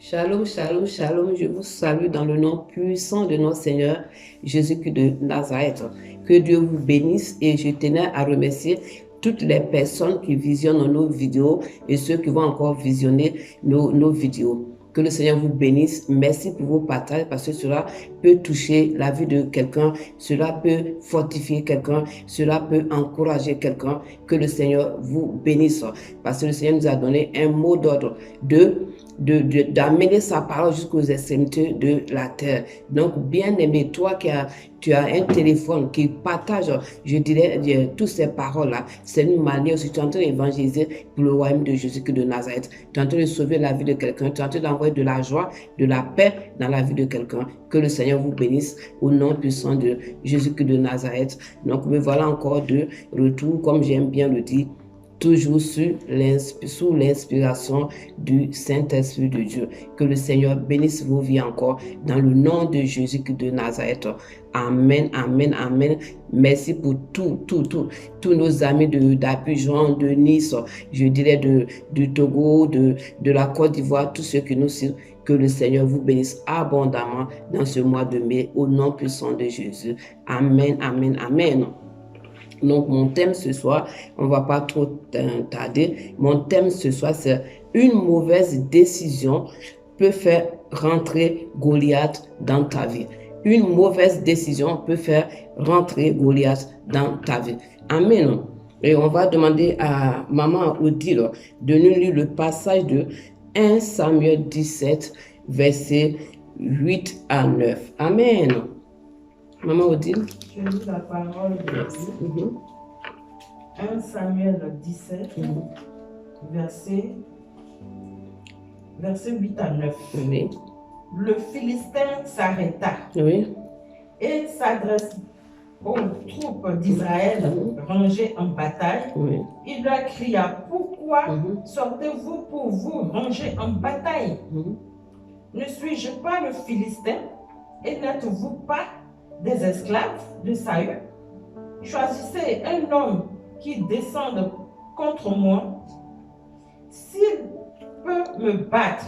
Shalom, shalom, shalom. Je vous salue dans le nom puissant de notre Seigneur Jésus-Christ de Nazareth. Que Dieu vous bénisse et je tenais à remercier toutes les personnes qui visionnent nos vidéos et ceux qui vont encore visionner nos vidéos. Que le Seigneur vous bénisse. Merci pour vos partages parce que cela peut toucher la vie de quelqu'un, cela peut fortifier quelqu'un, cela peut encourager quelqu'un. Que le Seigneur vous bénisse parce que le Seigneur nous a donné un mot d'ordre d'amener sa parole jusqu'aux extrémités de la terre. Donc, bien aimé, toi tu as un téléphone qui partage, je dirais, toutes ces paroles-là. C'est une manière aussi, tu es en train d'évangéliser pour le royaume de Jésus-Christ de Nazareth. Tu es en train de sauver la vie de quelqu'un, tu es en train d'envoyer de la joie, de la paix dans la vie de quelqu'un. Que le Seigneur vous bénisse au nom puissant de Jésus-Christ de Nazareth. Donc, me voilà encore de retour, comme j'aime bien le dire, toujours sous l'inspiration du Saint-Esprit de Dieu. Que le Seigneur bénisse vos vies encore dans le nom de Jésus-Christ de Nazareth. Amen, amen, amen. Merci pour tous nos amis d'Abidjan, de Nice, je dirais du Togo, de la Côte d'Ivoire, tous ceux qui nous suivent. Que le Seigneur vous bénisse abondamment dans ce mois de mai au nom puissant de Jésus. Amen, amen, amen. Donc, mon thème ce soir, on ne va pas trop tarder. Mon thème ce soir, c'est une mauvaise décision peut faire rentrer Goliath dans ta vie. Une mauvaise décision peut faire rentrer Goliath dans ta vie. Amen. Et on va demander à maman Odile de nous lire le passage de 1 Samuel 17, versets 8 à 9. Amen. Maman Odile. Je lis la parole de Dieu. 1 Samuel 17, verset 8 à 9. Oui. Le Philistin s'arrêta et s'adresse aux troupes d'Israël rangées en bataille. Il leur cria: pourquoi sortez-vous pour vous ranger en bataille? Ne suis-je pas le Philistin et n'êtes-vous pas des esclaves de Saül? Choisissez un homme qui descende contre moi. S'il peut me battre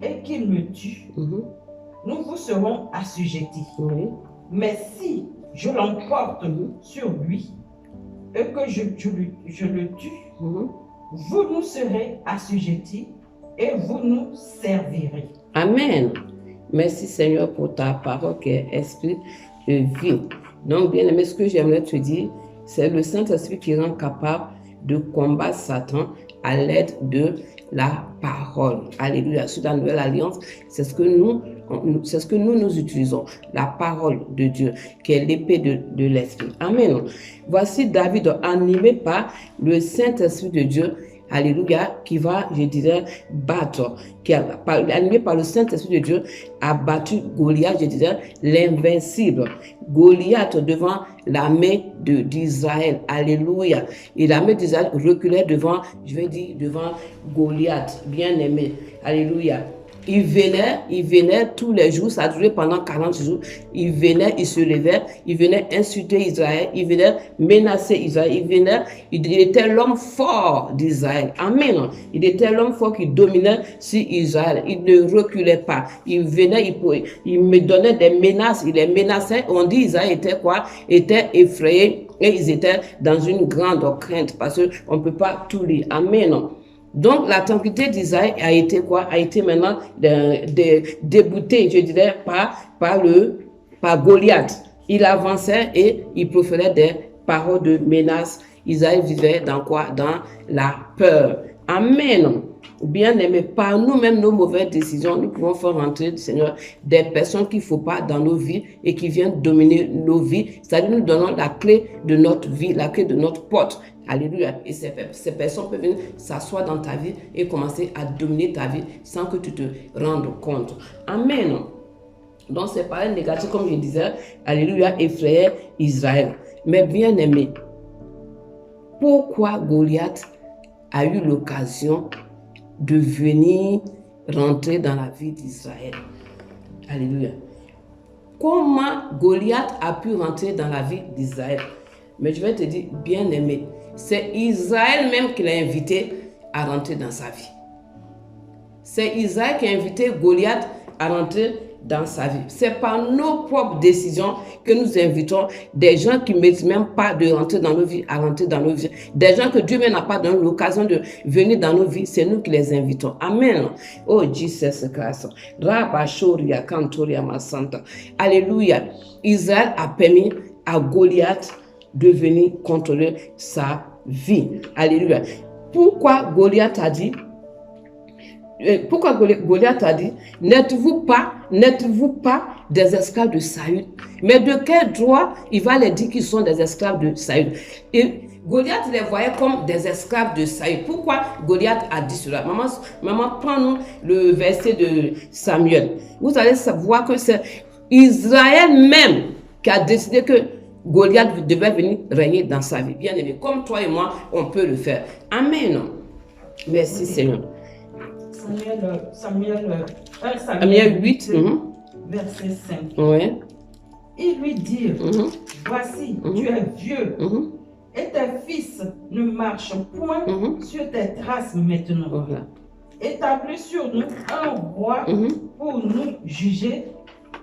et qu'il me tue, nous vous serons assujettis. Mais si je l'emporte sur lui et que je le tue, vous nous serez assujettis et vous nous servirez. Amen. Merci Seigneur pour ta parole qui est esprit de vie. Donc, bien aimé, ce que j'aimerais te dire, c'est le Saint-Esprit qui rend capable de combattre Satan à l'aide de la parole. Alléluia. Sous la nouvelle alliance, c'est ce que nous utilisons. La parole de Dieu, qui est l'épée de l'Esprit. Amen. Voici David animé par le Saint-Esprit de Dieu. Alléluia, qui va, je dirais, battre, animé par le Saint-Esprit de Dieu, a battu Goliath, je dirais, l'invincible. Goliath devant l'armée d'Israël. Alléluia. Et l'armée d'Israël reculait devant, devant Goliath, bien aimé. Alléluia. Il venait tous les jours, ça durait pendant 40 jours. Il venait, il se levait, il venait insulter Israël, il venait menacer Israël, il était l'homme fort d'Israël. Amen. Il était l'homme fort qui dominait sur Israël. Il ne reculait pas. Il venait, il me donnait des menaces, il les menaçait. On dit Israël était quoi? Était effrayé et ils étaient dans une grande crainte parce qu'on ne peut pas tout lire. Amen. Donc, la tranquillité d'Israël a été quoi? A été maintenant déboutée, je dirais, par Goliath. Il avançait et il proférait des paroles de menace. Israël vivait dans quoi? Dans la peur. Amen. Bien aimé, par nous-mêmes, nos mauvaises décisions, nous pouvons faire rentrer, Seigneur, des personnes qu'il ne faut pas dans nos vies et qui viennent dominer nos vies. C'est-à-dire, nous donnons la clé de notre vie, la clé de notre porte. Alléluia. Et ces personnes peuvent venir s'asseoir dans ta vie et commencer à dominer ta vie sans que tu te rendes compte. Amen. Donc, ces paroles négatives, comme je disais, alléluia, effrayaient Israël. Mais bien aimé, pourquoi Goliath a eu l'occasion de venir rentrer dans la vie d'Israël? Alléluia. Comment Goliath a pu rentrer dans la vie d'Israël? Mais je vais te dire, bien aimé, c'est Israël même qui l'a invité à rentrer dans sa vie. C'est Israël qui a invité Goliath à rentrer dans sa vie. C'est par nos propres décisions que nous invitons des gens qui ne méritent même pas de rentrer dans nos vies, à rentrer dans nos vies. Des gens que Dieu même n'a pas donné l'occasion de venir dans nos vies, c'est nous qui les invitons. Amen. Oh Jesus Christ. Rabashoria Kantoria Masanta. Alléluia. Israël a permis à Goliath de venir contrôler sa vie. Alléluia. Pourquoi Goliath a dit, n'êtes-vous pas des esclaves de Saül? Mais de quel droit il va les dire qu'ils sont des esclaves de Saül? Et Goliath les voyait comme des esclaves de Saül. Pourquoi Goliath a dit cela? Maman, prends-nous le verset de Samuel. Vous allez savoir que c'est Israël même qui a décidé que Goliath devait venir régner dans sa vie. Bien aimé, comme toi et moi, on peut le faire. Amen. Merci Seigneur. Samuel 8, verset 5. Ouais. Ils lui dirent, voici, tu es vieux, et tes fils ne marchent point sur tes traces maintenant. Voilà. Établis sur nous un roi pour nous juger,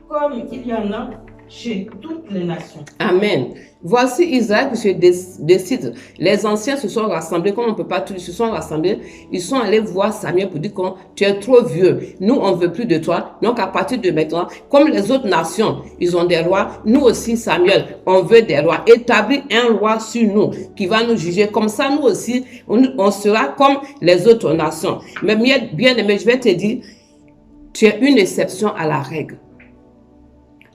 comme il y en a chez toutes les nations. Amen. Voici Israël qui se décide. Les anciens se sont rassemblés, comme on ne peut pas tous, ils se sont rassemblés. Ils sont allés voir Samuel pour dire que tu es trop vieux. Nous, on ne veut plus de toi. Donc, à partir de maintenant, comme les autres nations, ils ont des rois. Nous aussi, Samuel, on veut des rois. Établis un roi sur nous qui va nous juger. Comme ça, nous aussi, on sera comme les autres nations. Mais bien aimé, je vais te dire, tu es une exception à la règle.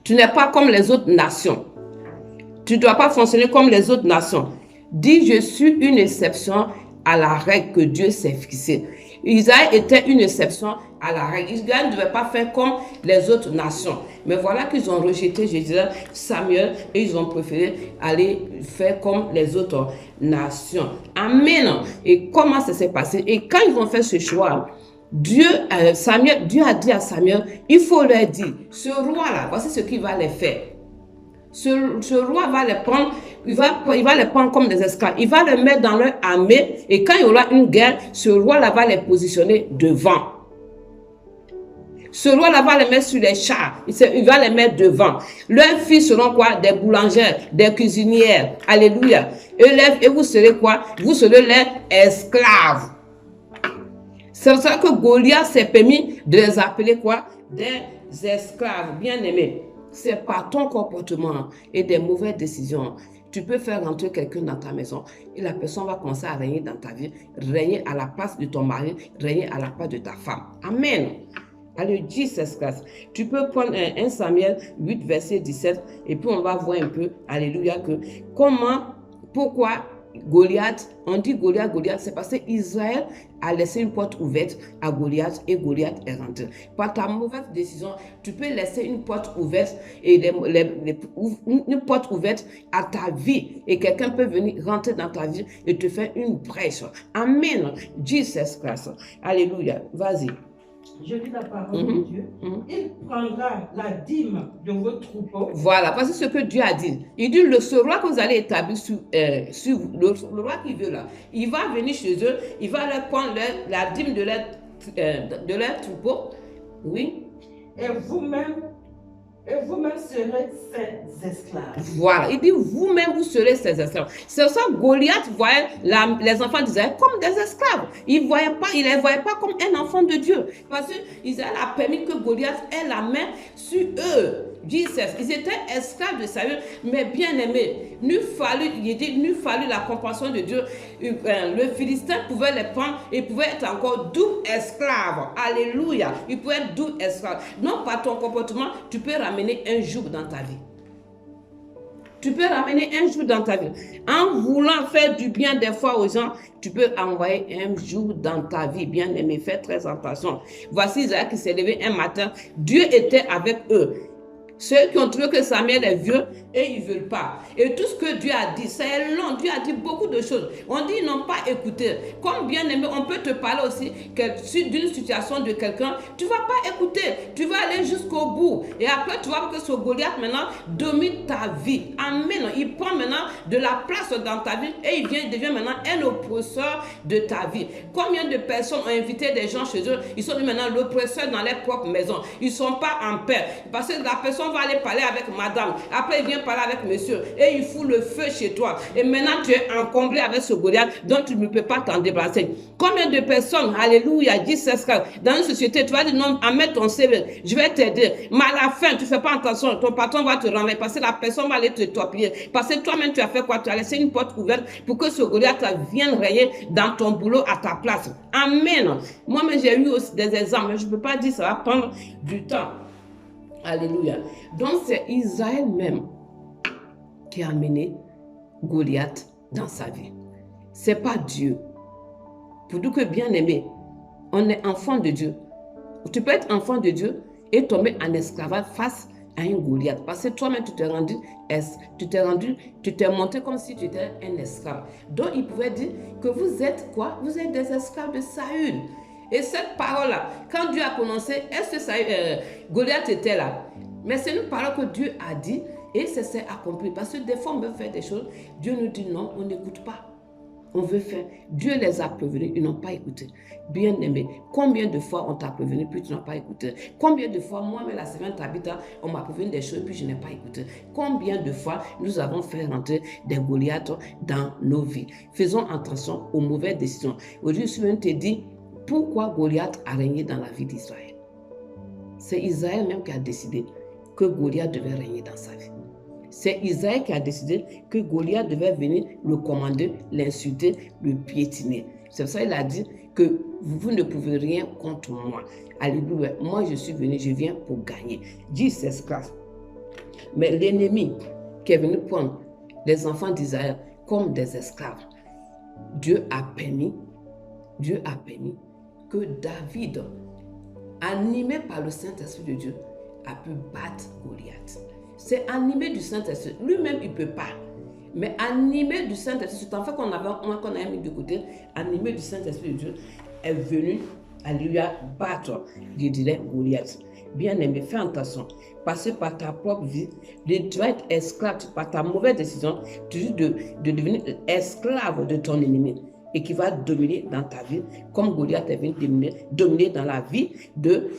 Tu n'es pas comme les autres nations. Tu ne dois pas fonctionner comme les autres nations. Dis, je suis une exception à la règle que Dieu s'est fixée. Israël était une exception à la règle. Israël ne devait pas faire comme les autres nations. Mais voilà qu'ils ont rejeté Samuel et ils ont préféré aller faire comme les autres nations. Amen. Et comment ça s'est passé? Et quand ils ont fait ce choix, Dieu a dit à Samuel, il faut leur dire, ce roi-là, voici ce qu'il va les faire. Ce roi va les prendre, il va les prendre comme des esclaves. Il va les mettre dans leur armée et quand il y aura une guerre, ce roi-là va les positionner devant. Ce roi-là va les mettre sur les chars. Il va les mettre devant. Leurs filles seront quoi? Des boulangères, des cuisinières. Alléluia. Et vous serez quoi? Vous serez les esclaves. C'est pour ça que Goliath s'est permis de les appeler quoi? Des esclaves. Bien aimés. C'est par ton comportement et des mauvaises décisions. Tu peux faire rentrer quelqu'un dans ta maison et la personne va commencer à régner dans ta vie, régner à la place de ton mari, régner à la place de ta femme. Amen. Allez, Jesus Christ. Tu peux prendre 1 Samuel 8, verset 17 et puis on va voir un peu, alléluia, que pourquoi Goliath, on dit Goliath, c'est parce que Israël a laissé une porte ouverte à Goliath et Goliath est rentré. Par ta mauvaise décision, tu peux laisser une porte ouverte et une porte ouverte à ta vie et quelqu'un peut venir rentrer dans ta vie et te faire une brèche. Amen. Jesus Christ. Alléluia. Vas-y. Je lis la parole de Dieu. Il prendra la dîme de vos troupeaux. Voilà, parce que ce que Dieu a dit. Il dit, ce roi que vous allez établir sur le roi qui veut là, il va venir chez eux, il va leur prendre la dîme de leur troupeau. Oui. Et vous-même serez ses esclaves. Voilà, il dit vous-même vous serez ses esclaves. C'est ça Goliath voyait les enfants d'Israël comme des esclaves. Il les voyait pas comme un enfant de Dieu. Parce que Israël a permis que Goliath ait la main sur eux. Jesus, ils étaient esclaves de Saül, mais bien aimés. Il fallut la compassion de Dieu. Le Philistin pouvait les prendre et pouvait être encore doux esclaves. Alléluia. Il pouvait être doux esclaves. Non, par ton comportement, tu peux ramener un jour dans ta vie. Tu peux ramener un jour dans ta vie. En voulant faire du bien des fois aux gens, tu peux envoyer un jour dans ta vie. Bien aimé, fais très attention. Voici Isaac qui s'est levé un matin. Dieu était avec eux. Ceux qui ont trouvé que Samuel est vieux et ils ne veulent pas. Et tout ce que Dieu a dit, c'est long. Dieu a dit beaucoup de choses. On dit ils n'ont pas écouté. Comme bien aimé, on peut te parler aussi d'une situation de quelqu'un. Tu ne vas pas écouter. Tu vas aller jusqu'au bout. Et après, tu vois que ce Goliath maintenant domine ta vie. Amen. Il prend maintenant de la place dans ta vie et il devient maintenant un oppresseur de ta vie. Combien de personnes ont invité des gens chez eux? Ils sont maintenant l'oppresseur dans leur propre maison. Ils ne sont pas en paix. Parce que la personne va aller parler avec madame. Après, il vient parler avec monsieur. Et il fout le feu chez toi. Et maintenant, tu es encombré avec ce Goliath dont tu ne peux pas t'en débarrasser. Combien de personnes, alléluia, dit dans une société, tu vas dire non, à mettre ton CV, je vais t'aider. Mais à la fin, tu ne fais pas attention. Ton patron va te renvoyer parce que la personne va aller te torpiller. Parce que toi-même, tu as fait quoi? Tu as laissé une porte ouverte pour que ce Goliath vienne rayer dans ton boulot à ta place. Amen. Moi-même, j'ai eu aussi des exemples, mais je ne peux pas dire ça va prendre du temps. Alléluia. Donc, c'est Israël même qui a amené Goliath dans sa vie. Ce n'est pas Dieu. Pour dire que bien aimé, on est enfant de Dieu. Tu peux être enfant de Dieu et tomber en esclavage face à un Goliath. Parce que toi-même, tu t'es montré comme si tu étais un esclave. Donc, il pouvait dire que vous êtes quoi? Vous êtes des esclaves de Saül. Et cette parole-là, quand Dieu a prononcé, est-ce que Goliath était là? Mais c'est une parole que Dieu a dit et ça s'est accompli. Parce que des fois, on veut faire des choses, Dieu nous dit non, on n'écoute pas. On veut faire. Dieu les a prévenus, ils n'ont pas écouté. Bien aimé, combien de fois on t'a prévenu puis tu n'as pas écouté? Combien de fois, moi-même la semaine Tabitha, on m'a prévenu des choses puis je n'ai pas écouté? Combien de fois nous avons fait rentrer des Goliaths dans nos vies? Faisons attention aux mauvaises décisions. Aujourd'hui, je suis venu te dire pourquoi Goliath a régné dans la vie d'Israël. C'est Israël même qui a décidé que Goliath devait régner dans sa vie. C'est Israël qui a décidé que Goliath devait venir le commander, l'insulter, le piétiner. C'est pour ça qu'il a dit que vous ne pouvez rien contre moi. Alléluia. Moi, je suis venu, je viens pour gagner. Dis ses esclaves. Mais l'ennemi qui est venu prendre les enfants d'Israël comme des esclaves, Dieu a permis que David, animé par le Saint-Esprit de Dieu, a pu battre Goliath. C'est animé du Saint-Esprit. Lui-même, il ne peut pas. Mais animé du Saint-Esprit, cet enfant qu'on a mis de côté, animé du Saint-Esprit de Dieu, est venu à lui battre, je dirais, Goliath. Bien aimé, fais attention. Parce que par ta propre vie, tu vas être esclave, par ta mauvaise décision, tu risques de devenir esclave de ton ennemi. Et qui va dominer dans ta vie, comme Goliath est venu dominer dans la vie de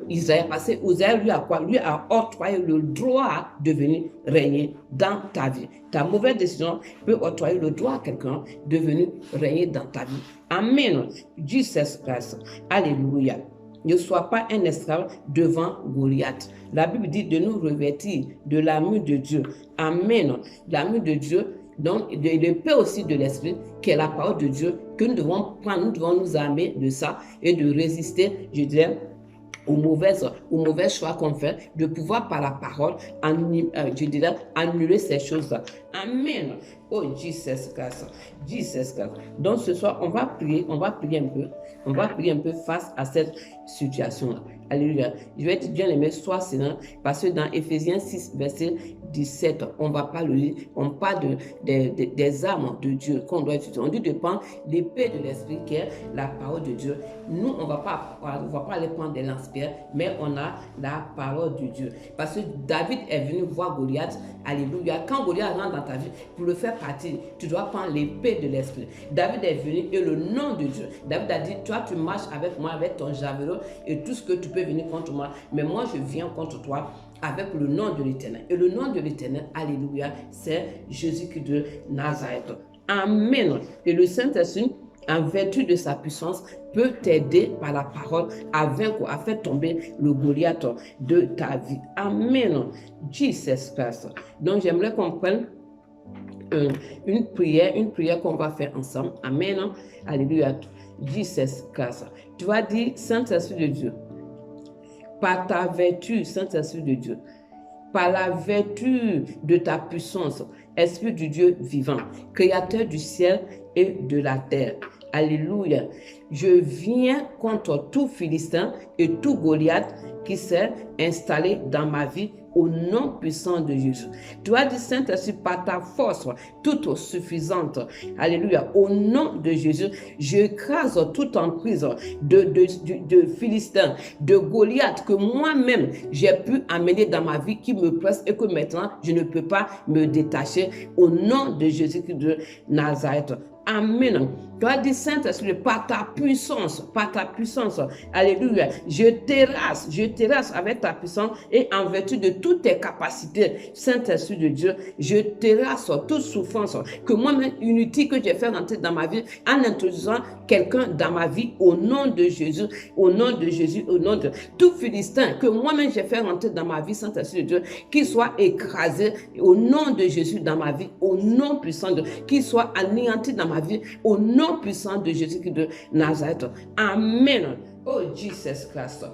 Israël. Parce que Israël, lui a quoi? Lui a octroyé le droit de venir régner dans ta vie. Ta mauvaise décision peut octroyer le droit à quelqu'un de venir régner dans ta vie. Amen. Jesus Christ. Alléluia. Ne sois pas un esclave devant Goliath. La Bible dit de nous revêtir de l'armure de Dieu. Amen. L'armure de Dieu, donc de l'épée aussi de l'esprit, qui est la parole de Dieu, que nous devons prendre, nous devons nous armer de ça et de résister, je dirais, aux mauvais choix qu'on fait, de pouvoir par la parole, je dirais, annuler ces choses-là. Amen. Oh, Jesus Christ. Jesus Christ. Donc ce soir, on va prier un peu. On va prier un peu face à cette situation-là. Alléluia. Je vais te bien aimer, sois sénat, parce que dans Éphésiens 6, verset 17, on ne va pas le lire, on parle des armes de Dieu qu'on doit utiliser. On dit de prendre l'épée de l'esprit qui est la parole de Dieu. Nous, on ne va pas aller prendre des lance-pierres, mais on a la parole de Dieu. Parce que David est venu voir Goliath. Alléluia. Quand Goliath rentre dans ta vie, pour le faire partir, tu dois prendre l'épée de l'esprit. David est venu et le nom de Dieu. David a dit, toi, tu marches avec moi, avec ton javelot et tout ce que tu peux venir contre moi. Mais moi, je viens contre toi avec le nom de l'Éternel. Et le nom de l'Éternel, alléluia, c'est Jésus-Christ de Nazareth. Amen. Et le Saint-Esprit, en vertu de sa puissance, peut t'aider par la parole à vaincre, à faire tomber le Goliath de ta vie. Amen. Jesus Christ. Donc, j'aimerais qu'on prenne une prière qu'on va faire ensemble. Amen. Alléluia. Jesus Christ. Tu vas dire, Saint-Esprit de Dieu, par ta vertu, Saint-Esprit de Dieu, par la vertu de ta puissance, Esprit du Dieu vivant, Créateur du ciel et de la terre, Alléluia. Je viens contre tout Philistin et tout Goliath qui s'est installé dans ma vie au nom puissant de Jésus. Tu as dit, Saint-Esprit, par ta force toute suffisante, alléluia, au nom de Jésus, j'écrase toute emprise de Philistins, de Goliath que moi-même j'ai pu amener dans ma vie qui me presse et que maintenant je ne peux pas me détacher au nom de Jésus-Christ de Nazareth. Amen. Tu as dit, Saint-Esprit, par ta puissance, alléluia, je terrasse avec ta puissance et en vertu de toutes tes capacités, Saint-Esprit de Dieu, je terrasse toute souffrance que moi-même inutile que j'ai fait rentrer dans ma vie en introduisant quelqu'un dans ma vie au nom de Jésus, au nom de Jésus, au nom de tout Philistin que moi-même j'ai fait rentrer dans ma vie, Saint-Esprit de Dieu, qu'il soit écrasé au nom de Jésus dans ma vie, au nom puissant de qu'il soit anéanti dans ma vie, au nom puissant de Jésus de Nazareth. Amen. Oh Jesus Christ.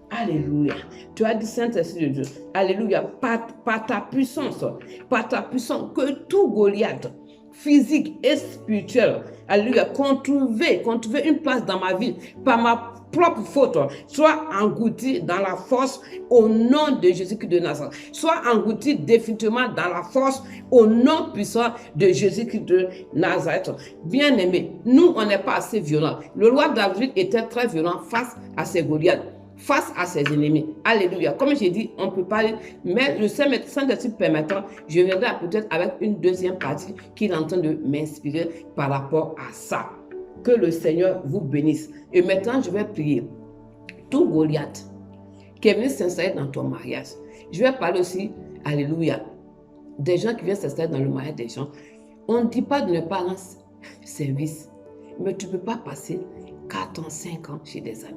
Alléluia. Tu as dit, Saint-Esprit de Dieu, alléluia, par ta puissance, que tout Goliath, physique et spirituel, alléluia, qu'on trouvait une place dans ma vie, par ma propre faute, soit englouti dans la force au nom de Jésus-Christ de Nazareth, soit englouti définitivement dans la force au nom puissant de Jésus-Christ de Nazareth. Bien-aimé, nous, on n'est pas assez violents. Le roi David était très violent face à ses Goliaths, face à ses ennemis. Alléluia. Comme j'ai dit, on ne peut pas, mais le Saint-Esprit permettant, je viendrai peut-être avec une deuxième partie qui est en train de m'inspirer par rapport à ça. Que le Seigneur vous bénisse. Et maintenant, je vais prier. Tout Goliath qui est venu s'installer dans ton mariage. Je vais parler aussi, alléluia, des gens qui viennent s'installer dans le mariage des gens. On ne dit pas de ne pas rendre service, mais tu ne peux pas passer 4 ans, 5 ans chez des amis.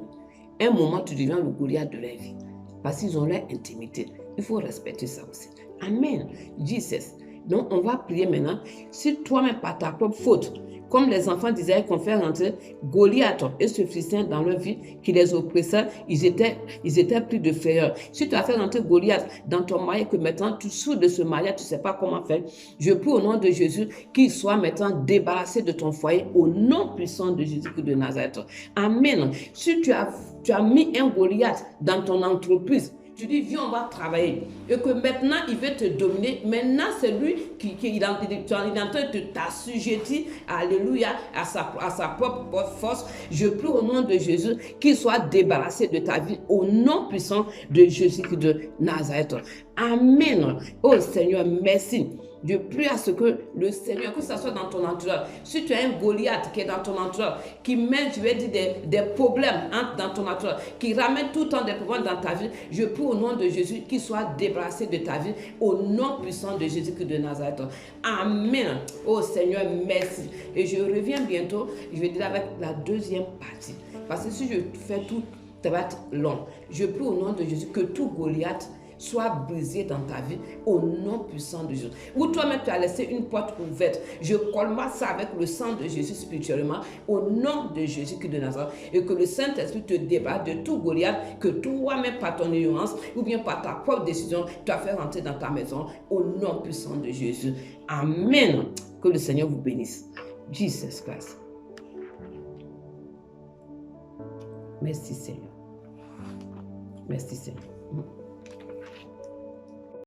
Un moment, tu deviens le Goliath de leur vie. Parce qu'ils ont leur intimité. Il faut respecter ça aussi. Amen. Jesus. Donc, on va prier maintenant. Si toi-même, par ta propre faute, comme les enfants d'Israël qu'on fait rentrer Goliath et ce Philistin dans leur vie, qui les oppressait, ils étaient plus de frayeur. Si tu as fait rentrer Goliath dans ton mariage, que maintenant tu souffres de ce mariage, tu ne sais pas comment faire, je prie au nom de Jésus qu'il soit maintenant débarrassé de ton foyer au nom puissant de Jésus de Nazareth. Amen. Si tu as mis un Goliath dans ton entreprise, tu dis, viens, on va travailler. Et que maintenant, il veut te dominer. Maintenant, c'est lui qui est en train de t'assujettir, alléluia, à sa propre force. Je prie au nom de Jésus qu'il soit débarrassé de ta vie au nom puissant de Jésus de Nazareth. Amen. Oh Seigneur, merci. Je prie à ce que le Seigneur, que ce soit dans ton entourage, si tu as un Goliath qui est dans ton entourage, qui mène, je vais dire, des problèmes dans ton entourage, qui ramène tout le temps des problèmes dans ta vie, je prie au nom de Jésus qu'il soit débarrassé de ta vie, au nom puissant de Jésus-Christ de Nazareth. Amen. Oh Seigneur, merci. Et je reviens bientôt, je vais dire avec la deuxième partie. Parce que si je fais tout, ça va être long. Je prie au nom de Jésus que tout Goliath soit brisé dans ta vie au nom puissant de Jésus. Ou toi-même tu as laissé une porte ouverte. Je colmate ça avec le sang de Jésus spirituellement au nom de Jésus de Nazareth. Et que le Saint-Esprit te débarrasse de tout Goliath que toi-même par ton ignorance ou bien par ta propre décision tu as fait rentrer dans ta maison au nom puissant de Jésus. Amen. Que le Seigneur vous bénisse. Jesus Christ. Merci Seigneur. Merci Seigneur.